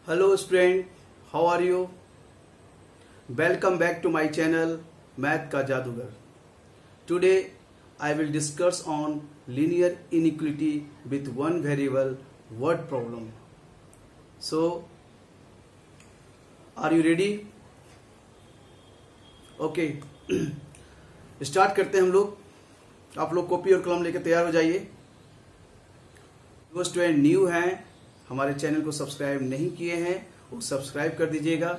Hello student, how are you? Welcome back to my channel Math का जादूगर. Today I will discuss on linear inequality with one variable word problem. So are you ready? Okay. Start करते हैं हम लोग. आप लोग copy और कलम लेकर तैयार हो जाइए. जो स्टूडेंट न्यू हैं, हमारे चैनल को सब्सक्राइब नहीं किए हैं, वो सब्सक्राइब कर दीजिएगा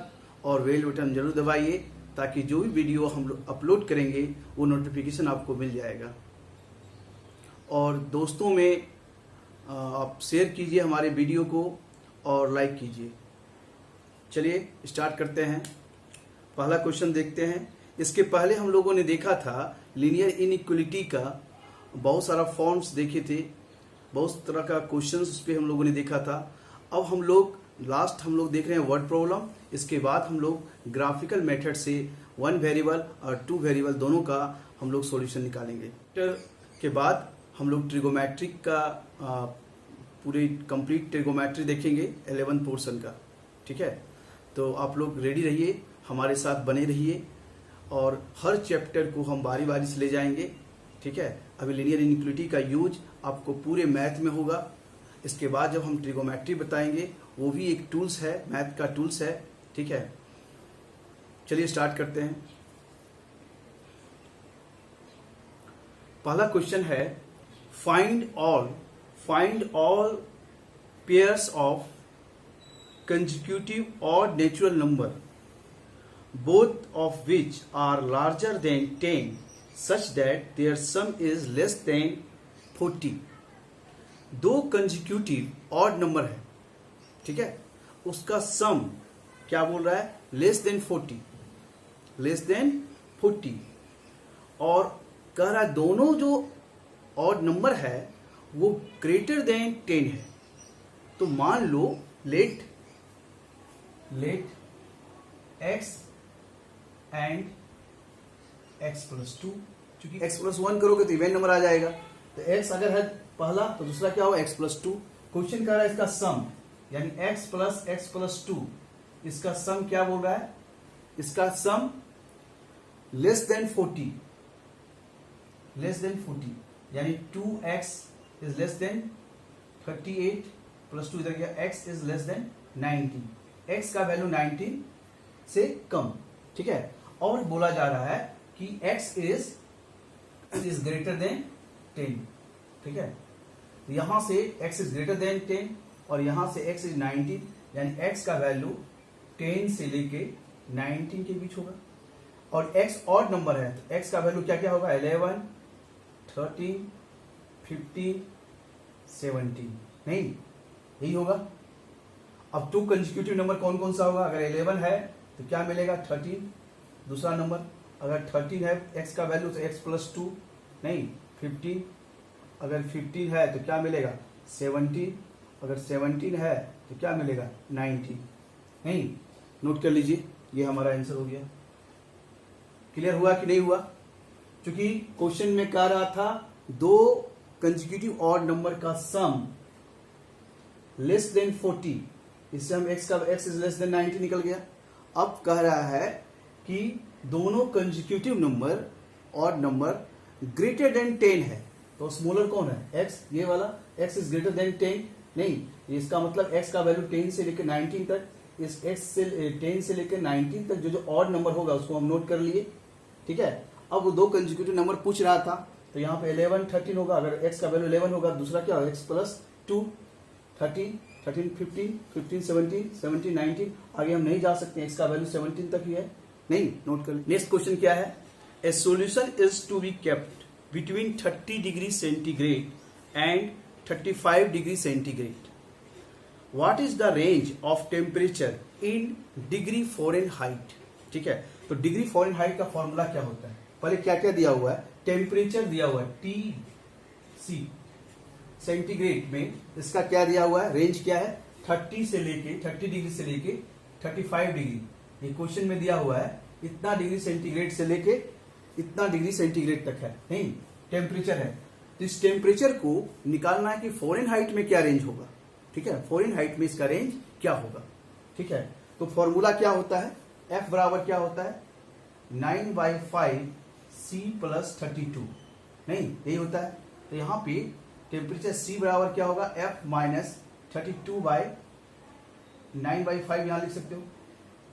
और बेल बटन जरूर दबाइए ताकि जो भी वीडियो हम लोग अपलोड करेंगे वो नोटिफिकेशन आपको मिल जाएगा. और दोस्तों में आप शेयर कीजिए हमारे वीडियो को और लाइक कीजिए. चलिए स्टार्ट करते हैं. पहला क्वेश्चन देखते हैं. इसके पहले हम लोगों ने देखा था लीनियर इनइक्वालिटी का बहुत सारा फॉर्म्स देखे थे, बहुत तरह का क्वेश्चंस उस पर हम लोगों ने देखा था. अब हम लोग हम लोग देख रहे हैं वर्ड प्रॉब्लम. इसके बाद हम लोग ग्राफिकल मेथड से वन वेरिएबल और टू वेरिएबल दोनों का हम लोग सॉल्यूशन निकालेंगे. के बाद हम लोग ट्रिगोमेट्रिक का पूरी कंप्लीट ट्रिगोमेट्री देखेंगे 11 पोर्शन का. ठीक है, तो आप लोग रेडी रहिए, हमारे साथ बने रहिए और हर चैप्टर को हम बारी बारी से ले जाएंगे. ठीक है, अभी लीनियर इनइक्वालिटी का यूज आपको पूरे मैथ में होगा. इसके बाद जब हम ट्रिगोमेट्री बताएंगे वो भी एक टूल्स है, मैथ का टूल्स है. ठीक है, चलिए स्टार्ट करते हैं. पहला क्वेश्चन है find all pairs of consecutive odd natural number both of which are larger than 10 such that their sum is less than 40. दो कंसेक्यूटिव ऑड नंबर है. ठीक है, उसका सम क्या बोल रहा है? लेस देन 40 और कह रहा है दोनों जो ऑड नंबर है वो ग्रेटर देन 10 है. तो मान लो let x and x plus 2. चूंकि x प्लस 1 करोगे तो इवेंट नंबर आ जाएगा. तो x अगर है पहला तो दूसरा क्या होगा? x plus 2. क्वेश्चन कर रहा है इसका सम, यानी x प्लस 2 इसका सम क्या बोल रहा है? इसका सम लेस देन 40 यानी 2x is less than 38 plus 2 इधर गया, x is less than 19. x का वैल्यू 19 से कम. ठीक है, और बोला जा रहा है कि x इज ग्रेटर देन 10. ठीक है, यहां से x इज ग्रेटर देन 10 और यहां से x इज 19, यानी x का वैल्यू 10 से लेके 19 के बीच होगा. और x ऑड नंबर है तो x का वैल्यू क्या क्या होगा? 11, 13, 15, 17. नहीं, यही होगा. अब टू कंसेक्यूटिव नंबर कौन कौन सा होगा? अगर 11 है तो क्या मिलेगा? 13. दूसरा नंबर अगर 13 है x का वैल्यू तो x प्लस 2, नहीं 15. अगर 15 है तो क्या मिलेगा? 17. अगर 17 है तो क्या मिलेगा? 19. नहीं, नोट कर लीजिए, ये हमारा आंसर हो गया. क्लियर हुआ कि नहीं हुआ? क्योंकि क्वेश्चन में कह रहा था दो कंसेक्यूटिव ऑड नंबर का सम लेस देन 40, इससे हम x इज लेस देन 90 निकल गया. अब कह रहा है कि दोनों consecutive number odd number greater than 10 है. तो स्मॉलर कौन है? x. ये वाला x इज ग्रेटर देन 10. नहीं, इसका मतलब x का वैल्यू 10 से लेकर 19 तक, इस x से 10 से लेकर 19 तक जो ऑड नंबर होगा उसको हम नोट कर लिए. ठीक है, अब वो दो कंसेक्यूटिव नंबर पूछ रहा था तो यहाँ पे 11, 13 होगा. अगर x का वैल्यू 11 होगा, दूसरा क्या होगा? x plus 2, 13, 15, 17, 19. आगे हम नहीं जा सकते, x का वैल्यू 17 तक ही है. नहीं, नोट कर. नेक्स्ट क्वेश्चन क्या है? A solution is to be kept between 30 degree centigrade and 35 degree centigrade. What is the range of temperature in degree Fahrenheit. ठीक है, तो डिग्री फ़ारेनहाइट का फॉर्मूला क्या होता है? पहले क्या क्या दिया हुआ है? टेम्परेचर दिया हुआ है TC. सेंटीग्रेड में इसका क्या दिया हुआ है? रेंज क्या है? 30 डिग्री से लेके 35 डिग्री. ये क्वेश्चन में दिया हुआ है इतना डिग्री सेंटीग्रेड से लेके इतना डिग्री सेंटीग्रेड तक है. नहीं, टेम्परेचर है. तो इस टेम्परेचर को निकालना है कि फॉरेनहाइट में क्या रेंज होगा. ठीक है, फॉरेनहाइट में इसका रेंज क्या होगा. ठीक है, तो फॉर्मूला क्या होता है, F बराबर क्या होता है 9/5 C प्लस 32, नहीं यही होता है। तो यहाँ पे टेम्परेचर C बराबर क्या होगा F माइनस 32/9/5 यहाँ लिख सकते हो,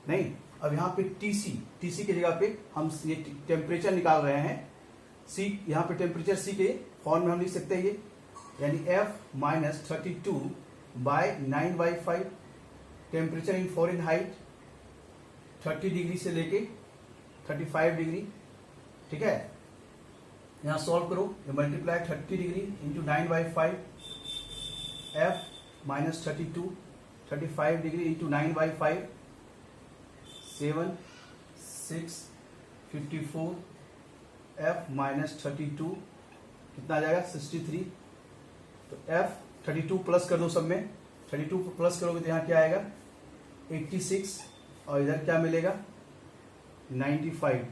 नहीं। अब यहाँ पे TC की जगह पे हम ये टेम्परेचर निकाल रहे हैं, C यहाँ पे टेम्परेचर C के फॉर्म में हम लिख सकते हैं ये, यानी F minus 32/9/5, temperature in Fahrenheit 30 degree से लेके 35 डिग्री, ठीक है। यहाँ सॉल्व करो, ये multiply 30 degree into 9/5, F minus 35 degree into 9/5, 7 6 54, F minus 32 कितना आ जाएगा 63। तो F 32 प्लस कर दो, सब में 32 प्लस करोगे तो यहाँ क्या आएगा 86, और इधर क्या मिलेगा 95।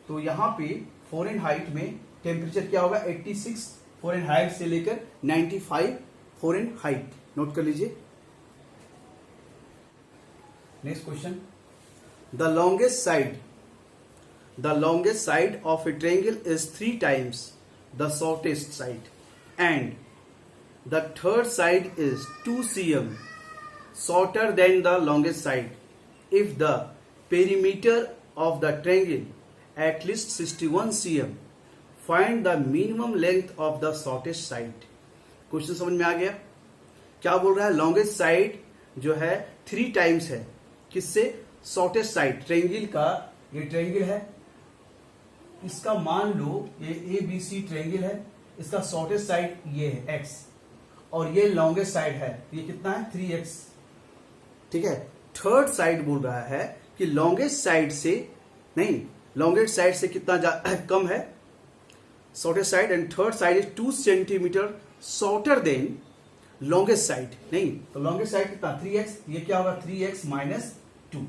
तो यहाँ पे फ़ारेनहाइट में टेम्परेचर क्या होगा 86 फ़ारेनहाइट से लेकर 95 फ़ारेनहाइट, नोट कर लीजिए। Next question, the longest side of a triangle is 3 times the shortest side and the third side is 2 cm shorter than the longest side if the perimeter of the triangle at least 61 cm. Find the minimum length of the shortest side. Question समझ में आ गया? क्या बोल रहा है, longest side जो है 3 times है, किससे, शॉर्टेस्ट साइड, ट्रायंगल का, ये ट्रायंगल है, इसका मान लो ये ABC ट्रायंगल है, इसका शॉर्टेस्ट साइड ये है x, और ये लॉन्गेस्ट साइड है, ये कितना है 3x, ठीक है। थर्ड साइड बोल रहा है कि लॉन्गेस्ट साइड से नहीं, लॉन्गेस्ट साइड से कितना कम है shortest side, and third side is 2 centimetre shorter than longest side, नहीं तो लॉन्गेस्ट साइड कितना 3x, ये क्या होगा 3x माइनस 2,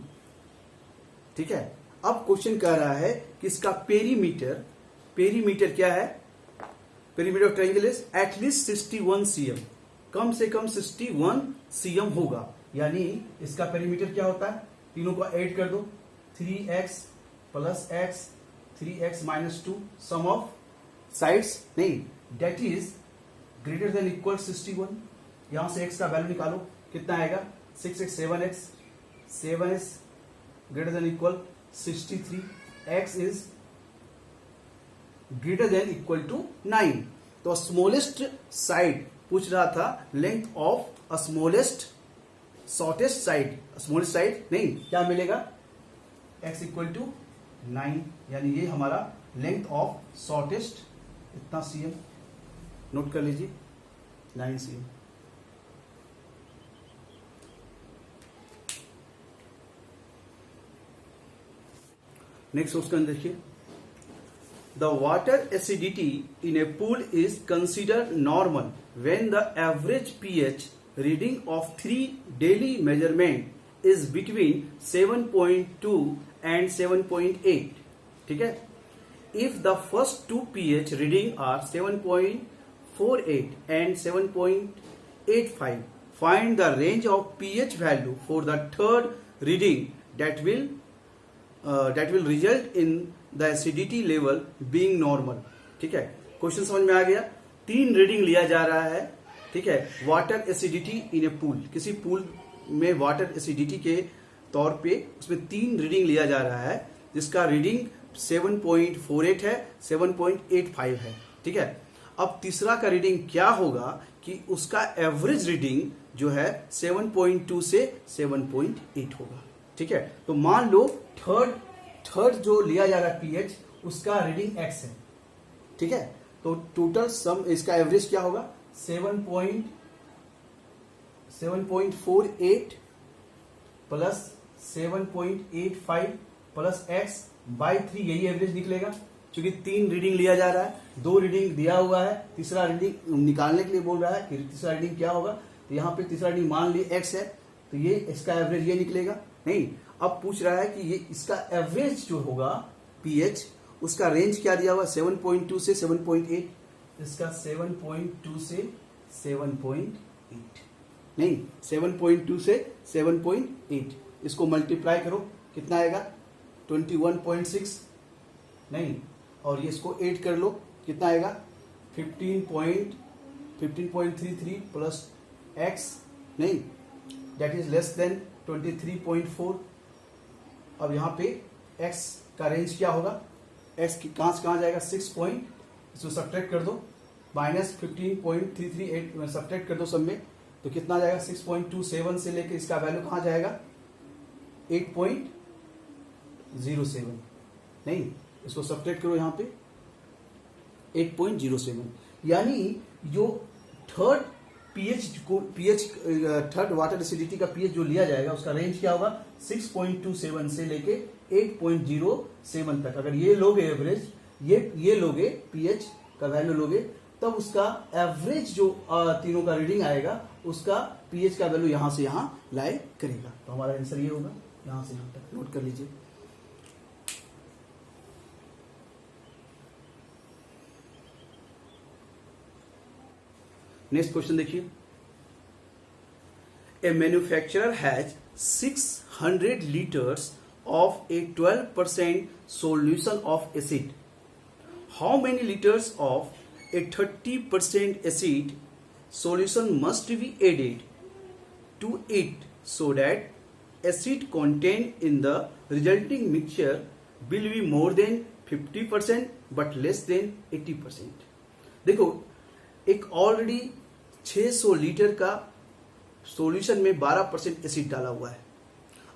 ठीक है। अब क्वेश्चन कह रहा है कि इसका पेरीमीटर क्या है, perimeter of triangle is at least 61 cm, कम से कम 61 cm होगा, यानी इसका पेरीमीटर क्या होता है, तीनों को ऐड कर दो, 3x plus x 3x minus 2, sum of sides नहीं, that is greater than equal 61, यहां से x का वैल्यू निकालो, कितना आएगा 6x 7x greater than equal 63, x is greater than equal to 9। तो स्मॉलेस्ट साइड पूछ रहा था, length of smallest shortest side, smallest side नहीं, क्या मिलेगा x इक्वल टू 9, यानी ये हमारा लेंथ ऑफ शॉर्टेस्ट इतना cm, नोट कर लीजिए 9 cm। नेक्स्ट क्वेश्चन देखिए, the water acidity in a pool is considered normal when the average pH reading of 3 daily measurement is between 7.2 and 7.8, ठीक है। If the first 2 pH reading are 7.48 and 7.85, find the range of pH value for the third reading that will result in the acidity level being normal, ठीक है। Question समझ में आ गया, 3 reading लिया जा रहा है, ठीक है। Water acidity in a pool, किसी पूल में वाटर एसिडिटी के तौर पे उसमें 3 रीडिंग लिया जा रहा है, जिसका रीडिंग 7.48 है, 7.85 है, ठीक है। अब तीसरा का रीडिंग क्या होगा कि उसका एवरेज रीडिंग जो है 7.2 से 7.8 होगा, ठीक है। तो मान लो थर्ड जो लिया जा रहा है pH, उसका रीडिंग x है, ठीक है। तो टोटल सम इसका एवरेज क्या होगा 7.48 प्लस 7.85 प्लस x बाई 3, यही एवरेज निकलेगा। क्योंकि 3 रीडिंग लिया जा रहा है, 2 रीडिंग दिया हुआ है, तीसरा रीडिंग निकालने के लिए बोल रहा है कि तीसरा रीडिंग क्या होगा। तो यहाँ पे तीसरा रीडिंग मान ली x है, तो ये इसका एवरेज ये निकलेगा नहीं। अब पूछ रहा है कि ये इसका एवरेज जो होगा pH, उसका रेंज क्या दिया हुआ 7.2 से 7.8, इसका 7.2 से 7.8 नहीं, 7.2 से 7.8, इसको मल्टीप्लाई करो, कितना आएगा 21.6, नहीं, और ये इसको 8 कर लो, कितना आएगा 15.33 प्लस x, नहीं, दैट इज लेस देन 23.4। अब यहाँ पे x का रेंज क्या होगा, x की कहाँ जाएगा 6 पॉइंट, इसको सब्ट्रैक्ट कर दो, माइनस 15.338 सब्ट्रैक्ट कर दो सब में, तो कितना जाएगा 6.27 से लेकर इसका वैल्यू कहाँ जाएगा 8.07, नहीं, इसको सब्ट्रैक्ट करो यहाँ पे 8.07, यानी जो थर्ड थर्ड वाटर एसिडिटी का पीएच जो लिया जाएगा उसका रेंज क्या होगा 6.27 से लेके 8.07 तक। अगर ये लोगे एवरेज, ये लोगे पीएच का वैल्यू लोगे, तब उसका एवरेज जो तीनों का रीडिंग आएगा उसका पीएच का वैल्यू यहां से यहां लाई करेगा। तो हमारा आंसर ये होगा, यहां से यहां तक नोट कर लीजिए। नेक्स्ट क्वेश्चन देखिए, a manufacturer has 600 litres of a 12% solution of acid. How many liters of a 30% acid solution must be added to it so that acid content in the resulting mixture will be more than 50% but less than 80%? देखो, एक already 600 litre का solution में 12% acid डाला हुआ है।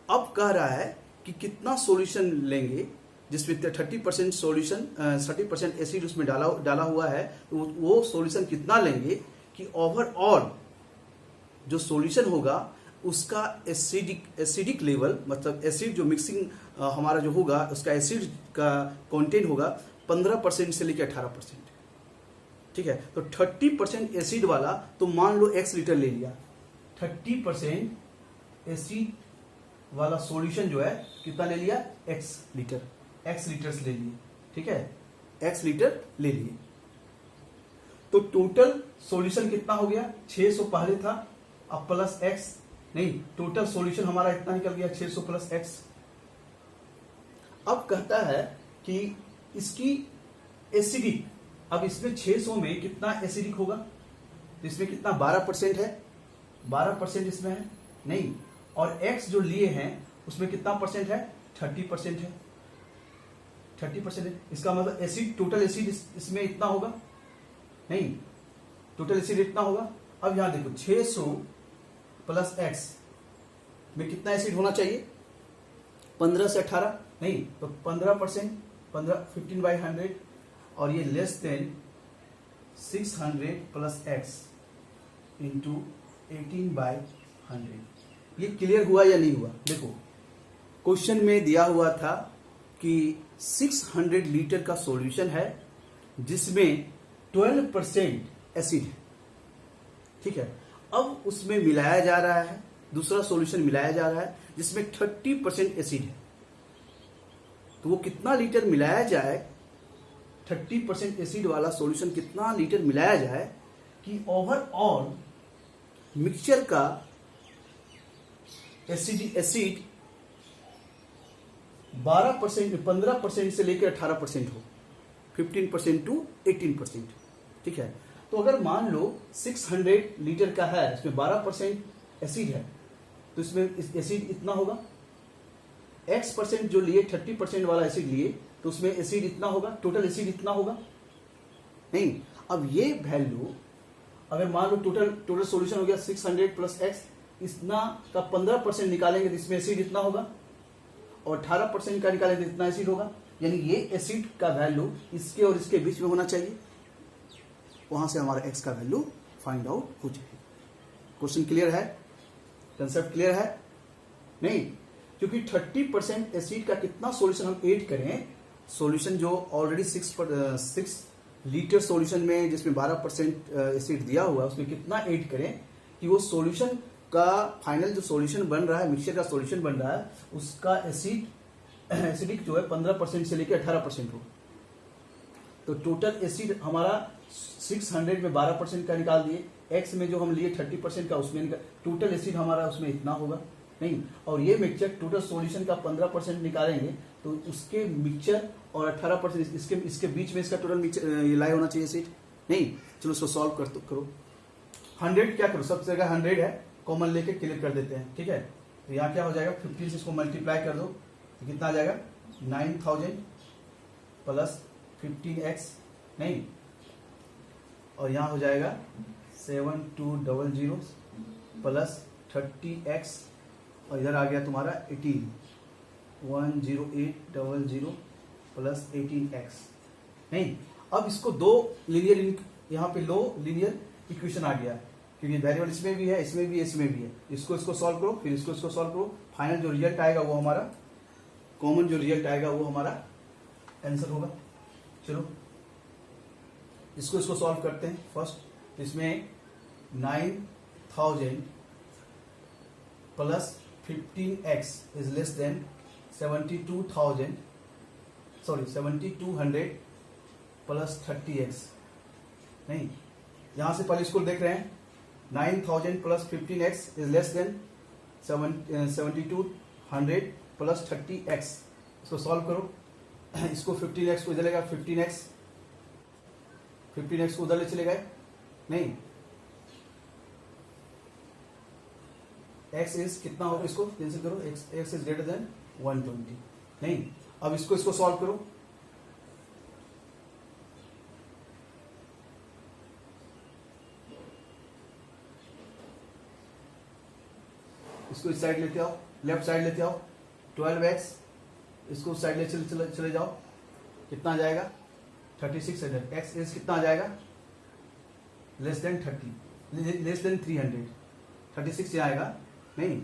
अब कह रहा है कि कितना सॉल्यूशन लेंगे जिसमें 30% सॉल्यूशन 30% एसिड उसमें डाला हुआ है, तो वो सॉल्यूशन कितना लेंगे कि ओवरऑल जो सॉल्यूशन होगा उसका एसिडिक लेवल, मतलब एसिड जो मिक्सिंग हमारा जो होगा उसका एसिड का कंटेंट होगा 15% से लेकर 18%। ठीक है, तो 30% एसिड वाला, तो मान लो x लीटर ले लिया, 30% एसिड वाला सॉल्यूशन जो है कितना ले लिया x लीटर्स ले लिए। ठीक है, x लीटर ले लिए, तो टोटल सॉल्यूशन कितना हो गया 600 पहले था, अब प्लस x, नहीं, टोटल सॉल्यूशन हमारा इतना निकल गया 600 प्लस x। अब कहता है कि इसकी एसिडिक, अब इसमें 600 में कितना एसिडिक होगा, तो इसमें कितना 12% है, 12% इसमें है, नहीं, और x जो लिए हैं उसमें कितना परसेंट है 30% है, 30% है। इसका मतलब एसिड, टोटल एसिड इसमें इतना होगा, नहीं, टोटल एसिड इतना होगा। अब यहां देखो 600 प्लस x में कितना एसिड होना चाहिए 15 से 18, नहीं, तो 15%, 15/100, और ये less than 600 plus x into 18/100। ये क्लियर हुआ या नहीं हुआ? देखो, क्वेश्चन में दिया हुआ था कि 600 लीटर का सॉल्यूशन है जिसमें 12% एसिड है। ठीक है, अब उसमें मिलाया जा रहा है, दूसरा सॉल्यूशन मिलाया जा रहा है जिसमें 30% एसिड है, तो वो कितना लीटर मिलाया जाए, 30% एसिड वाला सॉल्यूशन कितना लीटर मिलाया जाए कि ओवरऑल मिक्सचर का एसिड 12%, 15% से लेकर 18% हो, 15% टू 18%। ठीक है, तो अगर मान लो 600 लीटर का है, इसमें 12% एसिड है, तो इसमें एसिड इतना होगा, x% जो लिए 30% वाला एसिड लिए, तो उसमें एसिड इतना होगा, टोटल एसिड इतना होगा, नहीं। अब ये वैल्यू अगर मान लो टोटल सॉल्यूशन हो गया 600 प्लस x, इतना का 15% निकालेंगे तो इसमें एसिड इतना होगा, और 18% का निकालेंगे तो इतना एसिड होगा, यानी ये एसिड का वैल्यू इसके और इसके बीच में होना चाहिए, वहां से हमारा x का वैल्यू फाइंड आउट हो जाए। क्वेश्चन क्लियर है, कंसेप्ट क्लियर है? नहीं, क्योंकि 30% एसिड का कितना सॉल्यूशन हम ऐड करें, सॉल्यूशन जो ऑलरेडी 6 लीटर सॉल्यूशन में जिसमें 12% एसिड दिया हुआ है उसमें कितना ऐड करें कि वो सॉल्यूशन का फाइनल जो सॉल्यूशन बन रहा है, मिक्सचर का सॉल्यूशन बन रहा है, उसका एसिडिक जो है 15% से लेकर 18% हो। तो टोटल एसिड हमारा 600 में 12% का निकाल दिए, एक्स में जो हम लिए 30% का उसमें टोटल एसिड हमारा उसमें इतना होगा नहीं। और ये मिक्सचर टोटल सॉल्यूशन का 15% निकालेंगे तो उसके मिक्सचर और 18% इसके बीच में इसका टोटल मिक्सचर ये लाई होना चाहिए एसिड नहीं। चलो इसको सॉल्व करो। 100 क्या करो, सबसे जगह 100 है, कॉमन लेके क्लियर कर देते हैं, ठीक है। तो यहाँ क्या हो जाएगा, 15 से इसको मल्टीप्लाई कर दो तो कितना आ जाएगा 9000 प्लस 15x नहीं, और यहाँ हो जाएगा 7200 प्लस 30x, और इधर आ गया तुम्हारा 10800 प्लस 18x नहीं। अब इसको दो लीनियर, यहाँ पे लो लीनियर इक्वेशन आ गया क्योंकि वेरिएबल इसमें भी है, इसमें भी है, इसमें भी है। इसको सॉल्व करो, फिर इसको सॉल्व करो, फाइनल जो रिजल्ट आएगा वो हमारा कॉमन जो रिजल्ट आएगा वो हमारा आंसर होगा। चलो इसको सॉल्व करते हैं। फर्स्ट इसमें 9000 plus 15x is less than 7200 plus 30x नहीं। यहां से पहले इसको देख रहे हैं, 9000 plus 15x is less than 7200 plus 30x। इसको सॉल्व करो, इसको 15x को इधर लेगा, 15x को उधर ले चले गए नहीं, x इज कितना होगा, इसको कैंसिल करो, x इज ग्रेटर देन 120 नहीं। अब इसको सॉल्व करो, इसको इस साइड लेते आओ, लेफ्ट साइड लेते आओ, 12x इसको साइड ले चले जाओ, कितना आ जाएगा 3600। x इज कितना आ जाएगा लेस देन 300, 36 से आएगा नहीं,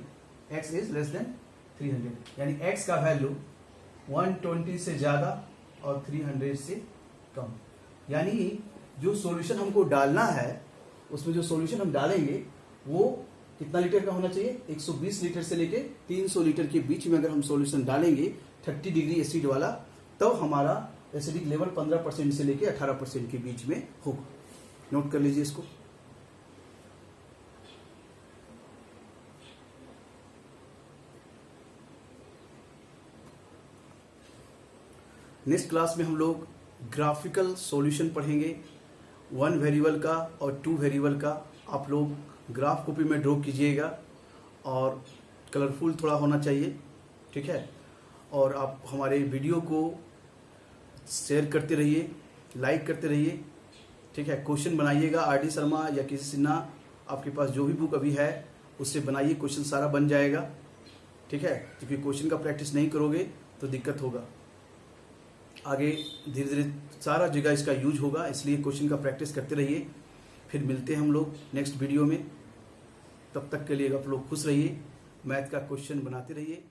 x इज लेस देन 300, यानी x का वैल्यू 120 से ज्यादा और 300 से कम। यानी जो सॉल्यूशन हमको डालना है उसमें जो सॉल्यूशन हम डालेंगे वो कितना लीटर का होना चाहिए, 120 लीटर से लेके 300 लीटर के बीच में अगर हम सॉल्यूशन डालेंगे 30 डिग्री एसिड वाला, तब हमारा एसिडिक लेवल 15% से लेके 18% के बीच में होगा। नोट कर लीजिए इसको। नेक्स्ट क्लास में हम लोग ग्राफिकल सॉल्यूशन पढ़ेंगे, 1 वेरिएबल का और 2 वेरिएबल का। आप लोग ग्राफ कॉपी में ड्रॉ कीजिएगा और कलरफुल थोड़ा होना चाहिए, ठीक है। और आप हमारे वीडियो को शेयर करते रहिए, लाइक करते रहिए, ठीक है। क्वेश्चन बनाइएगा, आर डी शर्मा या किसी सिन्हा, आपके पास जो भी बुक अभी है उससे बनाइए, क्वेश्चन सारा बन जाएगा, ठीक है। क्योंकि क्वेश्चन का प्रैक्टिस नहीं करोगे तो दिक्कत होगा, आगे धीरे धीरे सारा जगह इसका यूज होगा, इसलिए क्वेश्चन का प्रैक्टिस करते रहिए। फिर मिलते हैं हम लोग नेक्स्ट वीडियो में, तब तक के लिए आप लोग खुश रहिए, मैथ का क्वेश्चन बनाते रहिए।